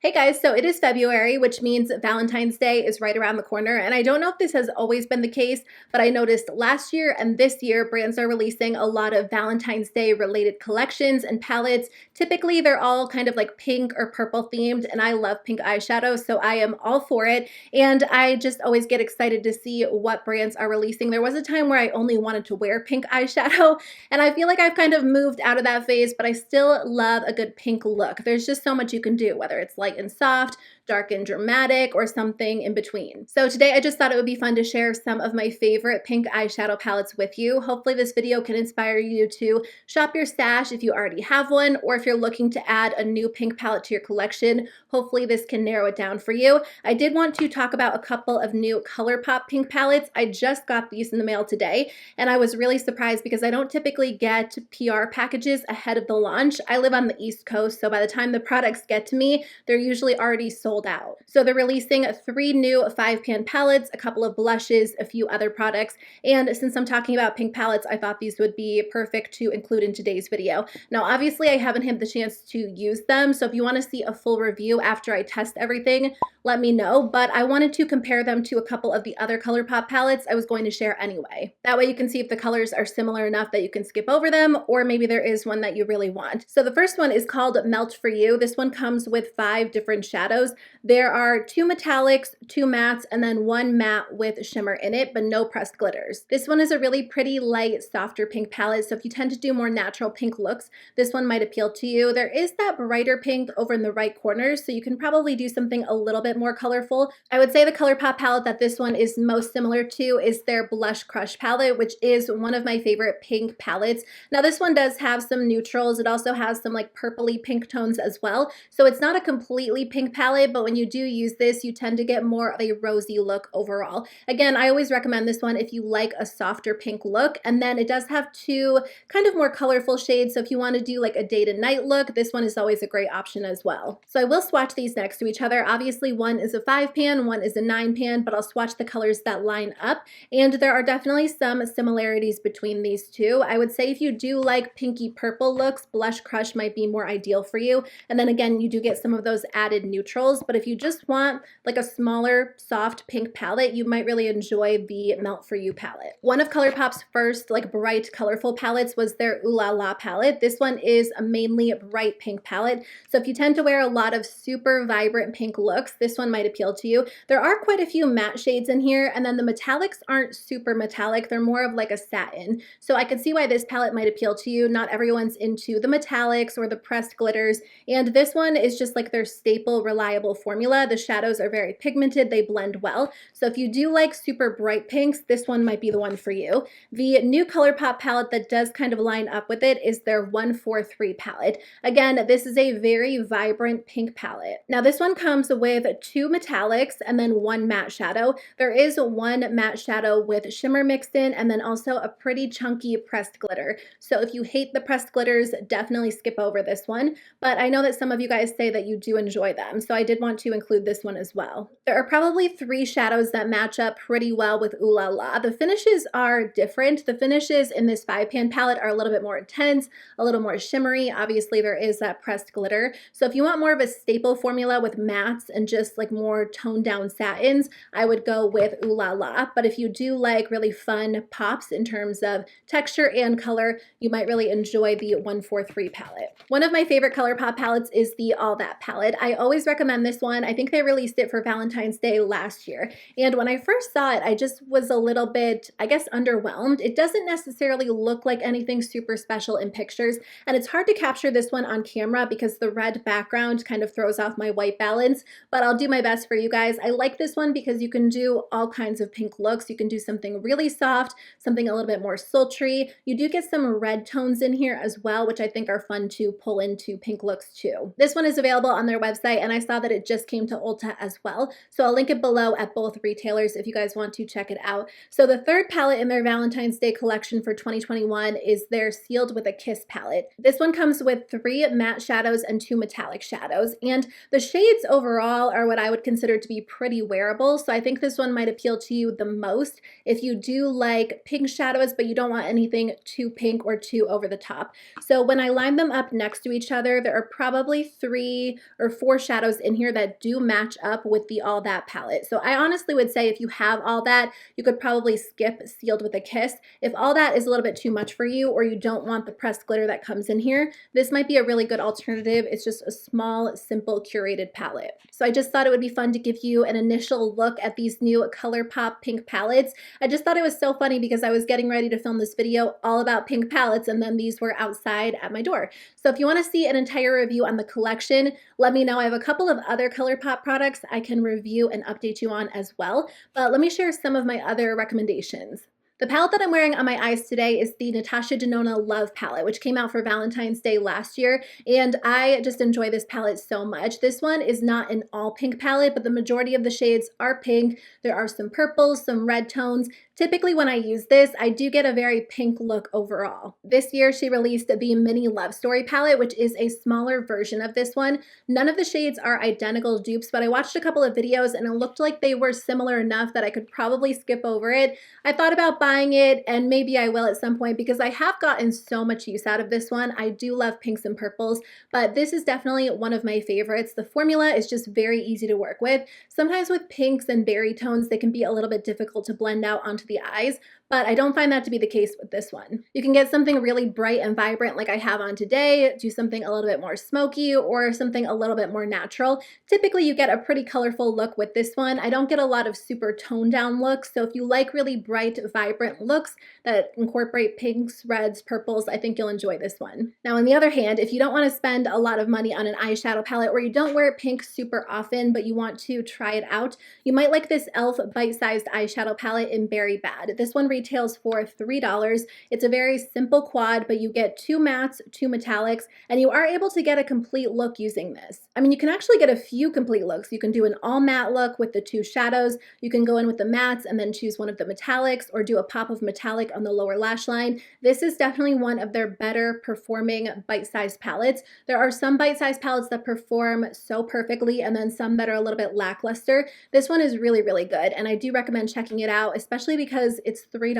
Hey guys, so it is February, which means Valentine's Day is right around the corner. And I don't know if this has always been the case, but I noticed last year and this year, brands are releasing a lot of Valentine's Day related collections and palettes. Typically, they're all kind of like pink or purple themed, and I love pink eyeshadow, so I am all for it. And I just always get excited to see what brands are releasing. There was a time where I only wanted to wear pink eyeshadow, and I feel like I've kind of moved out of that phase, but I still love a good pink look. There's just so much you can do, whether it's light and soft, dark and dramatic, or something in between. So today I just thought it would be fun to share some of my favorite pink eyeshadow palettes with you. Hopefully this video can inspire you to shop your stash if you already have one, or if you're looking to add a new pink palette to your collection, hopefully this can narrow it down for you. I did want to talk about a couple of new Colourpop pink palettes. I just got these in the mail today, and I was really surprised because I don't typically get PR packages ahead of the launch. I live on the East Coast, so by the time the products get to me, they're usually already sold out. So they're releasing 3 new 5-pan palettes, a couple of blushes, a few other products, and since I'm talking about pink palettes, I thought these would be perfect to include in today's video. Now, obviously, I haven't had the chance to use them, so if you want to see a full review after I test everything, let me know, but I wanted to compare them to a couple of the other Colourpop palettes I was going to share anyway. That way you can see if the colors are similar enough that you can skip over them, or maybe there is one that you really want. So the first one is called Melt For You. This one comes with 5 different shadows. There are 2 metallics, 2 mattes, and then 1 matte with shimmer in it, but no pressed glitters. This one is a really pretty, light, softer pink palette, so if you tend to do more natural pink looks, this one might appeal to you. There is that brighter pink over in the right corner, so you can probably do something a little bit more colorful. I would say the Colourpop palette that this one is most similar to is their Blush Crush palette, which is one of my favorite pink palettes. Now this one does have some neutrals. It also has some like purpley pink tones as well. So it's not a completely pink palette, but when you do use this, you tend to get more of a rosy look overall. Again, I always recommend this one if you like a softer pink look. And then it does have 2 kind of more colorful shades. So if you want to do like a day to night look, this one is always a great option as well. So I will swatch these next to each other. Obviously, one is a 5-pan, one is a 9-pan, but I'll swatch the colors that line up. And there are definitely some similarities between these two. I would say if you do like pinky purple looks, Blush Crush might be more ideal for you. And then again, you do get some of those added neutrals, but if you just want like a smaller, soft pink palette, you might really enjoy the Melt For You palette. One of Colourpop's first like bright, colorful palettes was their Lala palette. This one is a mainly bright pink palette. So if you tend to wear a lot of super vibrant pink looks, this one might appeal to you. There are quite a few matte shades in here, and then the metallics aren't super metallic. They're more of like a satin. So I can see why this palette might appeal to you. Not everyone's into the metallics or the pressed glitters, and this one is just like their staple, reliable formula. The shadows are very pigmented. They blend well. So if you do like super bright pinks, this one might be the one for you. The new Colourpop palette that does kind of line up with it is their 143 palette. Again, this is a very vibrant pink palette. Now this one comes with 2 metallics and then 1 matte shadow. There is 1 matte shadow with shimmer mixed in, and then also a pretty chunky pressed glitter. So if you hate the pressed glitters, definitely skip over this one. But I know that some of you guys say that you do enjoy them, so I did want to include this one as well. There are probably 3 shadows that match up pretty well with Ooh La La. The finishes are different. The finishes in this 5-pan palette are a little bit more intense, a little more shimmery. Obviously, there is that pressed glitter. So if you want more of a staple formula with mattes and just like more toned down satins, I would go with Ooh La La. But if you do like really fun pops in terms of texture and color, you might really enjoy the 143 palette. One of my favorite Colourpop palettes is the All That palette. I always recommend this one. I think they released it for Valentine's Day last year. And when I first saw it, I just was a little bit, I guess, underwhelmed. It doesn't necessarily look like anything super special in pictures, and it's hard to capture this one on camera because the red background kind of throws off my white balance, but I'll do my best for you guys. I like this one because you can do all kinds of pink looks. You can do something really soft, something a little bit more sultry. You do get some red tones in here as well, which I think are fun to pull into pink looks too. This one is available on their website, and I saw that it just came to Ulta as well, so I'll link it below at both retailers if you guys want to check it out. So the third palette in their Valentine's Day collection for 2021 is their Sealed With a Kiss palette. This one comes with 3 matte shadows and 2 metallic shadows, and the shades overall are what I would consider to be pretty wearable, so I think this one might appeal to you the most if you do like pink shadows but you don't want anything too pink or too over the top. So when I line them up next to each other, there are probably 3 or 4 shadows in here that do match up with the All That palette. So I honestly would say if you have All That, you could probably skip Sealed with a Kiss. If All That is a little bit too much for you, or you don't want the pressed glitter that comes in here, this might be a really good alternative. It's just a small, simple, curated palette. So I just thought it would be fun to give you an initial look at these new Colourpop pink palettes. I just thought it was so funny because I was getting ready to film this video all about pink palettes, and then these were outside at my door. So if you want to see an entire review on the collection, let me know. I have a couple of other Colourpop products I can review and update you on as well, but let me share some of my other recommendations. The palette that I'm wearing on my eyes today is the Natasha Denona Love palette, which came out for Valentine's Day last year, and I just enjoy this palette so much. This one is not an all pink palette, but the majority of the shades are pink. There are some purples, some red tones. Typically when I use this, I do get a very pink look overall. This year she released the Mini Love Story palette, which is a smaller version of this one. None of the shades are identical dupes, but I watched a couple of videos and it looked like they were similar enough that I could probably skip over it. I thought about buying it, and maybe I will at some point because I have gotten so much use out of this one. I do love pinks and purples, but this is definitely one of my favorites. The formula is just very easy to work with. Sometimes with pinks and berry tones, they can be a little bit difficult to blend out onto the eyes, but I don't find that to be the case with this one. You can get something really bright and vibrant like I have on today, do something a little bit more smoky, or something a little bit more natural. Typically you get a pretty colorful look with this one. I don't get a lot of super toned down looks, so if you like really bright, vibrant looks that incorporate pinks, reds, purples, I think you'll enjoy this one. Now on the other hand, if you don't want to spend a lot of money on an eyeshadow palette, or you don't wear pink super often but you want to try it out, you might like this e.l.f. bite-sized eyeshadow palette in Berry Bad. This one retails for $3. It's a very simple quad, but you get 2 mattes, 2 metallics, and you are able to get a complete look using this. I mean, you can actually get a few complete looks. You can do an all matte look with the 2 shadows. You can go in with the mattes and then choose one of the metallics, or do a pop of metallic on the lower lash line. This is definitely one of their better performing bite-sized palettes. There are some bite-sized palettes that perform so perfectly, and then some that are a little bit lackluster. This one is really, really good, and I do recommend checking it out, especially because it's $3.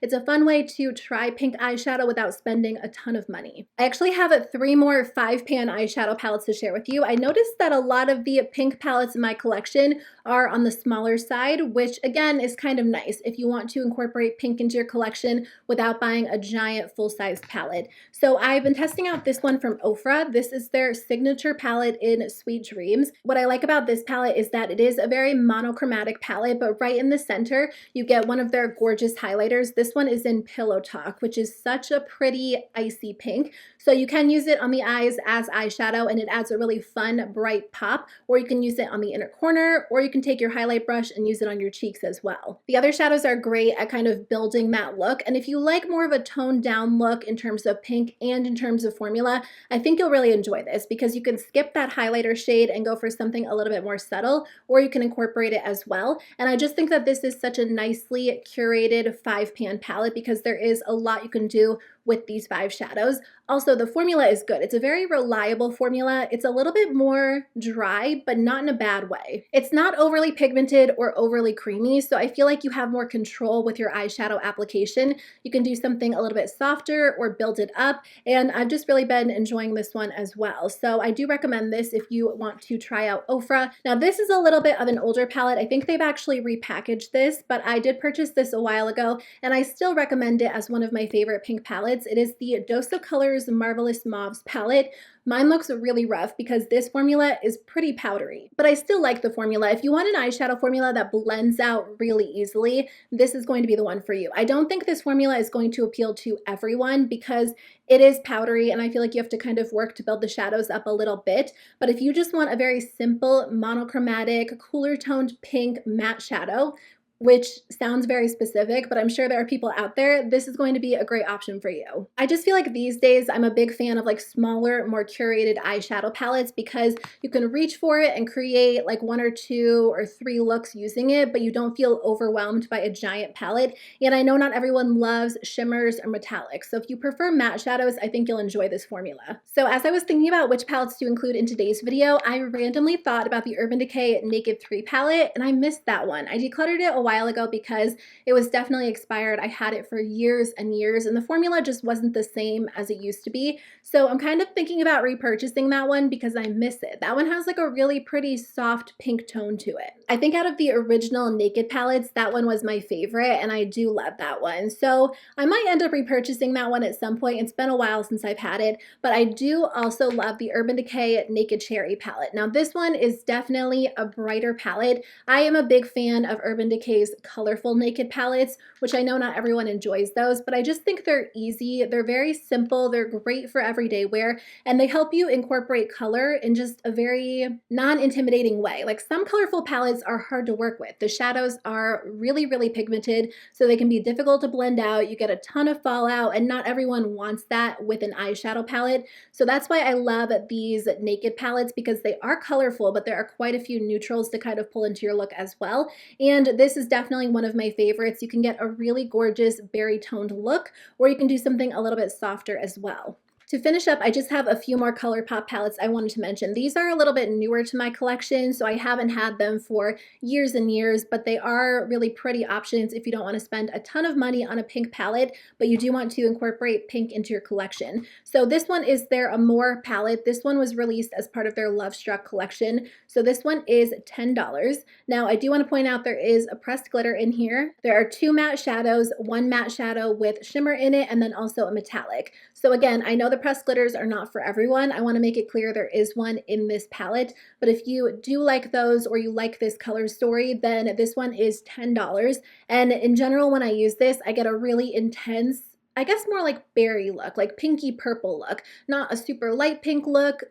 It's a fun way to try pink eyeshadow without spending a ton of money. I actually have 3 more 5-pan eyeshadow palettes to share with you. I noticed that a lot of the pink palettes in my collection are on the smaller side, which again is kind of nice if you want to incorporate pink into your collection without buying a giant full-size palette. So I've been testing out this one from Ofra. This is their signature palette in Sweet Dreams. What I like about this palette is that it is a very monochromatic palette, but right in the center you get one of their gorgeous highlighters. This one is in Pillow Talk, which is such a pretty icy pink. So you can use it on the eyes as eyeshadow and it adds a really fun, bright pop, or you can use it on the inner corner, or you can take your highlight brush and use it on your cheeks as well. The other shadows are great at kind of building that look, and if you like more of a toned down look in terms of pink and in terms of formula, I think you'll really enjoy this because you can skip that highlighter shade and go for something a little bit more subtle, or you can incorporate it as well. And I just think that this is such a nicely curated 5-pan palette because there is a lot you can do with these 5 shadows. Also, the formula is good. It's a very reliable formula. It's a little bit more dry, but not in a bad way. It's not overly pigmented or overly creamy, so I feel like you have more control with your eyeshadow application. You can do something a little bit softer or build it up, and I've just really been enjoying this one as well. So I do recommend this if you want to try out Ofra. Now, this is a little bit of an older palette. I think they've actually repackaged this, but I did purchase this a while ago, and I still recommend it as one of my favorite pink palettes. It is the Dose of Colors Marvelous Mauves palette. Mine looks really rough because this formula is pretty powdery, but I still like the formula. If you want an eyeshadow formula that blends out really easily, this is going to be the one for you. I don't think this formula is going to appeal to everyone because it is powdery and I feel like you have to kind of work to build the shadows up a little bit. But if you just want a very simple, monochromatic, cooler toned pink matte shadow, which sounds very specific, but I'm sure there are people out there, this is going to be a great option for you. I just feel like these days I'm a big fan of like smaller, more curated eyeshadow palettes because you can reach for it and create like 1 or 2 or 3 looks using it, but you don't feel overwhelmed by a giant palette. And I know not everyone loves shimmers or metallics, so if you prefer matte shadows, I think you'll enjoy this formula. So as I was thinking about which palettes to include in today's video, I randomly thought about the Urban Decay Naked 3 palette, and I missed that one. I decluttered it a while ago because it was definitely expired. I had it for years and years, and the formula just wasn't the same as it used to be. So I'm kind of thinking about repurchasing that one because I miss it. That one has like a really pretty soft pink tone to it. I think out of the original Naked palettes, that one was my favorite, and I do love that one. So I might end up repurchasing that one at some point. It's been a while since I've had it, but I do also love the Urban Decay Naked Cherry palette. Now this one is definitely a brighter palette. I am a big fan of Urban Decay's colorful Naked palettes, which I know not everyone enjoys those, but I just think they're easy. They're very simple. They're great for everyday wear, and they help you incorporate color in just a very non-intimidating way. Like some colorful palettes are hard to work with. The shadows are really, really pigmented, so they can be difficult to blend out. You get a ton of fallout, and not everyone wants that with an eyeshadow palette. So that's why I love these Naked palettes, because they are colorful, but there are quite a few neutrals to kind of pull into your look as well. And this is definitely one of my favorites. You can get a really gorgeous berry toned look, or you can do something a little bit softer as well. To finish up, I just have a few more Colourpop palettes I wanted to mention. These are a little bit newer to my collection, so I haven't had them for years and years, but they are really pretty options if you don't want to spend a ton of money on a pink palette, but you do want to incorporate pink into your collection. So this one is their Amor palette. This one was released as part of their Love Struck collection. So this one is $10. Now, I do want to point out there is a pressed glitter in here. There are 2 matte shadows, 1 matte shadow with shimmer in it, and then also a metallic. So again, I know the pressed glitters are not for everyone. I want to make it clear there is one in this palette, but if you do like those or you like this color story, then this one is $10. And in general, when I use this, I get a really intense, I guess more like berry look, like pinky purple look, not a super light pink look.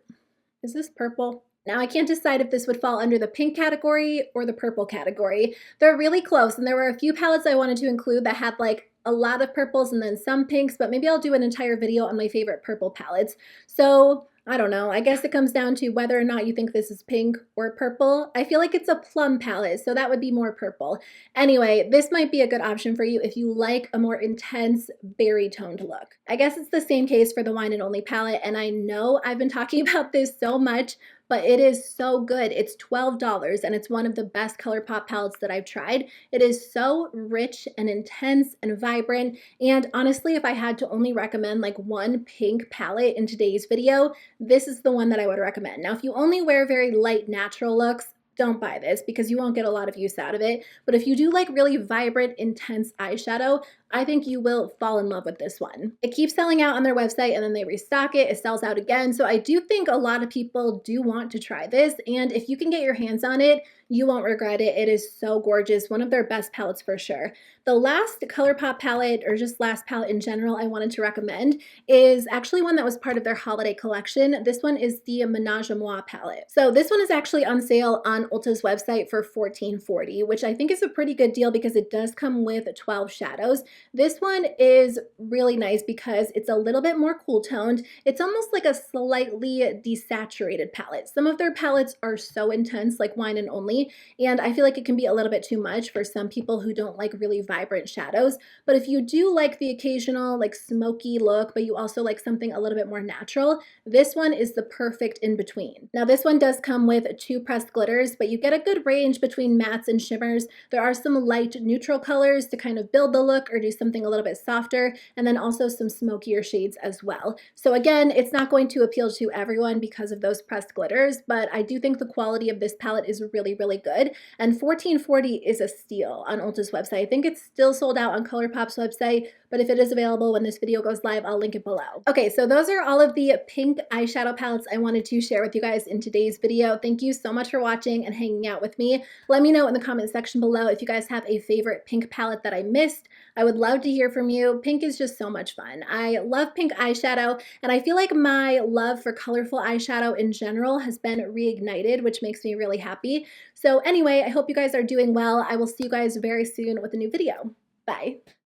Is this purple? Now I can't decide if this would fall under the pink category or the purple category. They're really close, and there were a few palettes I wanted to include that had like a lot of purples and then some pinks, but maybe I'll do an entire video on my favorite purple palettes. So I don't know. I guess it comes down to whether or not you think this is pink or purple. I feel like it's a plum palette, so that would be more purple. Anyway, this might be a good option for you if you like a more intense berry toned look. I guess it's the same case for the Wine and Only palette, and I know I've been talking about this so much, but it is so good. It's $12, and it's one of the best Colourpop palettes that I've tried. It is so rich and intense and vibrant, and honestly, if I had to only recommend like one pink palette in today's video, this is the one that I would recommend. Now, if you only wear very light natural looks, don't buy this because you won't get a lot of use out of it. But if you do like really vibrant, intense eyeshadow, I think you will fall in love with this one. It keeps selling out on their website and then they restock it, it sells out again. So I do think a lot of people do want to try this. And if you can get your hands on it, you won't regret it. It is so gorgeous. One of their best palettes for sure. The last Colourpop palette, or just last palette in general, I wanted to recommend is actually one that was part of their holiday collection. This one is the Menagemois palette. So this one is actually on sale on Ulta's website for $14.40, which I think is a pretty good deal because it does come with 12 shadows. This one is really nice because it's a little bit more cool toned. It's almost like a slightly desaturated palette. Some of their palettes are so intense, like Wine and Only, and I feel like it can be a little bit too much for some people who don't like really vibrant shadows. But if you do like the occasional like smoky look, but you also like something a little bit more natural, this one is the perfect in between. Now this one does come with 2 pressed glitters, but you get a good range between mattes and shimmers. There are some light neutral colors to kind of build the look or do something a little bit softer, and then also some smokier shades as well. So again, it's not going to appeal to everyone because of those pressed glitters, but I do think the quality of this palette is really, really good. And $14.40 is a steal on Ulta's website. I think it's still sold out on Colourpop's website, but if it is available when this video goes live, I'll link it below. Okay, so those are all of the pink eyeshadow palettes I wanted to share with you guys in today's video. Thank you so much for watching and hanging out with me. Let me know in the comment section below if you guys have a favorite pink palette that I missed. I would love to hear from you. Pink is just so much fun. I love pink eyeshadow, and I feel like my love for colorful eyeshadow in general has been reignited, which makes me really happy. So anyway, I hope you guys are doing well. I will see you guys very soon with a new video. Bye.